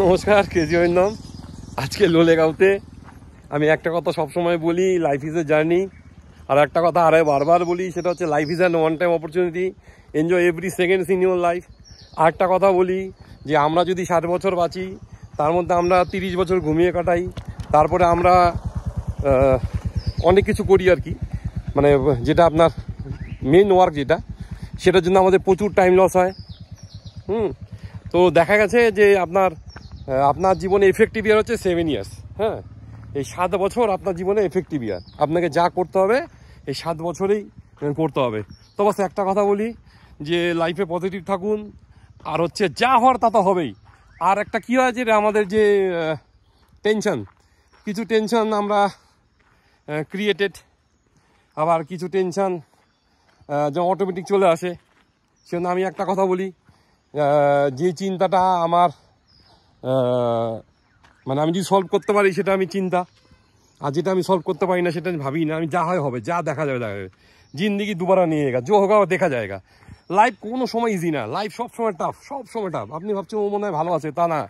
নমস্কার, কেজি অরিন্দম। আজকে লোলেগাঁওতে আমি একটা কথা সবসময় বলি, লাইফ ইজ এ জার্নি। আর একটা কথা আরে বারবার বলি, সেটা হচ্ছে life is an one time opportunity, enjoy every seconds in your life. আর একটা কথা বলি যে আমরা যদি 60 বছর বাঁচি, তার মধ্যে আমরা 30 বছর ঘুমিয়ে কাটাই, তারপরে আমরা অনেক কিছু করি আর কি, মানে যেটা আপনার মেন ওয়ার্ক যেটা, সেটার জন্য আমাদের প্রচুর টাইম লস হয়। তো দেখা গেছে যে আপনার জীবনে এফেক্টিভ ইয়ার হচ্ছে 7 ইয়ার্স। হ্যাঁ, এই 7 বছর আপনার জীবনে এফেক্টিভ ইয়ার। আপনাকে যা করতে হবে এই 7 বছরেই করতে হবে। তো বাস একটা কথা বলি যে লাইফে পজিটিভ থাকুন, আর হচ্ছে যা হওয়ার তা তো হবেই। আর একটা কী হয় যে আমাদের যে টেনশন, কিছু টেনশন আমরা ক্রিয়েটেড, আবার কিছু টেনশন যেমন অটোমেটিক চলে আসে। সেজন্য আমি একটা কথা বলি, যে চিন্তাটা আমার মানে আমি যদি সলভ করতে পারি সেটা আমি চিন্তা, আর যেটা আমি সলভ করতে পারি না সেটা আমি ভাবি না। আমি যা হয় হবে, যা দেখা যাবে দেখা যাবে। জিন্দিগি দুবারা নিয়ে গা, জো হোগা দেখা যায়গা। লাইফ কোনো সময় ইজি না, লাইফ সবসময় টাফ, সবসময় টাফ। আপনি ভাবছেন ও মনে হয় ভালো আছে, তা না,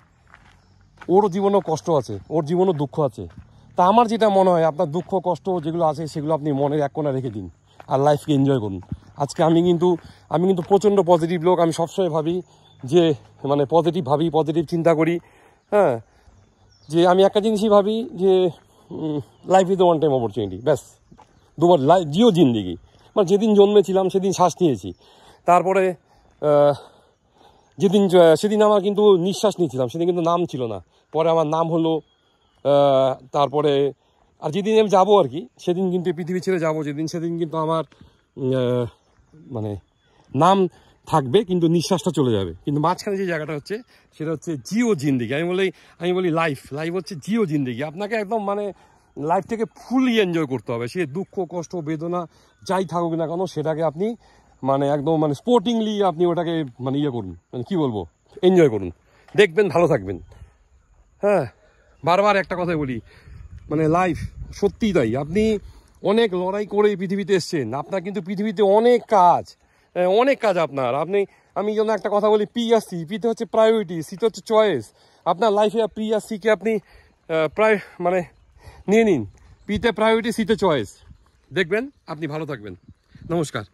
ওর জীবনেও কষ্ট আছে, ওর জীবনেও দুঃখ আছে। তা আমার যেটা মনে হয়, আপনার দুঃখ কষ্ট যেগুলো আছে সেগুলো আপনি মনের এক কোণা রেখে দিন আর লাইফকে এনজয় করুন। আজকে আমি কিন্তু প্রচণ্ড পজিটিভ লোক। আমি সবসময় ভাবি যে মানে পজিটিভ ভাবি, পজিটিভ চিন্তা করি। হ্যাঁ, যে আমি একটা জিনিসই ভাবি যে life is the one time opportunity, ব্যাস দুবার জিও জিন্দিগি। মানে যেদিন জন্মেছিলাম সেদিন শ্বাস নিয়েছি, তারপরে সেদিন আমার কিন্তু নিঃশ্বাস নিয়েছিলাম, সেদিন কিন্তু নাম ছিল না, পরে আমার নাম হলো। তারপরে আর যেদিন আমি যাবো আর কি, সেদিন কিন্তু পৃথিবী ছেড়ে যাবো সেদিন কিন্তু আমার মানে নাম থাকবে, কিন্তু নিঃশ্বাসটা চলে যাবে। কিন্তু মাঝখানে যে জায়গাটা হচ্ছে সেটা হচ্ছে জিও জিন্দিগি। আমি বলি লাইফ হচ্ছে জিও জিন্দিগি। আপনাকে একদম মানে লাইফটাকে ফুলি এনজয় করতে হবে। সে দুঃখ কষ্ট বেদনা যাই থাকুক না কেন, সেটাকে আপনি মানে একদম মানে স্পোর্টিংলি আপনি ওটাকে মানে ইয়ে করুন, মানে কী বলবো, এনজয় করুন, দেখবেন ভালো থাকবেন। হ্যাঁ, বারবার একটা কথাই বলি, মানে লাইফ সত্যিই তাই। আপনি অনেক লড়াই করে পৃথিবীতে এসছেন, আপনার কিন্তু পৃথিবীতে অনেক কাজ আমি যেন একটা কথা বলি, পি আর সি। পিতে হচ্ছে প্রায়োরিটি, সিতে হচ্ছে চয়েস। আপনার লাইফে পি আর সিকে আপনি মানে নিয়ে নিন। পিতে প্রায়োরিটি, সিতে চয়েস, দেখবেন আপনি ভালো থাকবেন। নমস্কার।